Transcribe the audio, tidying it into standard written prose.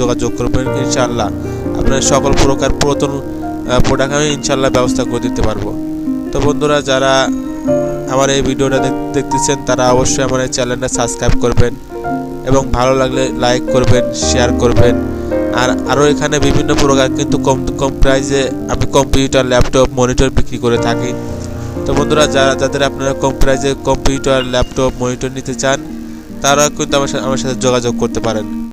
যোগাযোগ করবেন, ইনশাআল্লাহ আপনার সকল প্রকার পুরাতন প্রোডাক্ট আমি ইনশাআল্লাহ ব্যবস্থা করে দিতে পারবো। তো বন্ধুরা, যারা আমার এই ভিডিওটা দেখতেছেন তারা অবশ্যই আমার এই চ্যানেলটা সাবস্ক্রাইব করবেন এবং ভালো লাগলে লাইক করবেন, শেয়ার করবেন। আর আরও এখানে বিভিন্ন প্রকার কিন্তু কম প্রাইসে আমি কম্পিউটার, ল্যাপটপ, মনিটর বিক্রি করে থাকি। তো বন্ধুরা, যাদের আপনারা কম প্রাইসে কম্পিউটার, ল্যাপটপ, মনিটর নিতে চান তারা কিন্তু আমার সাথে যোগাযোগ করতে পারেন।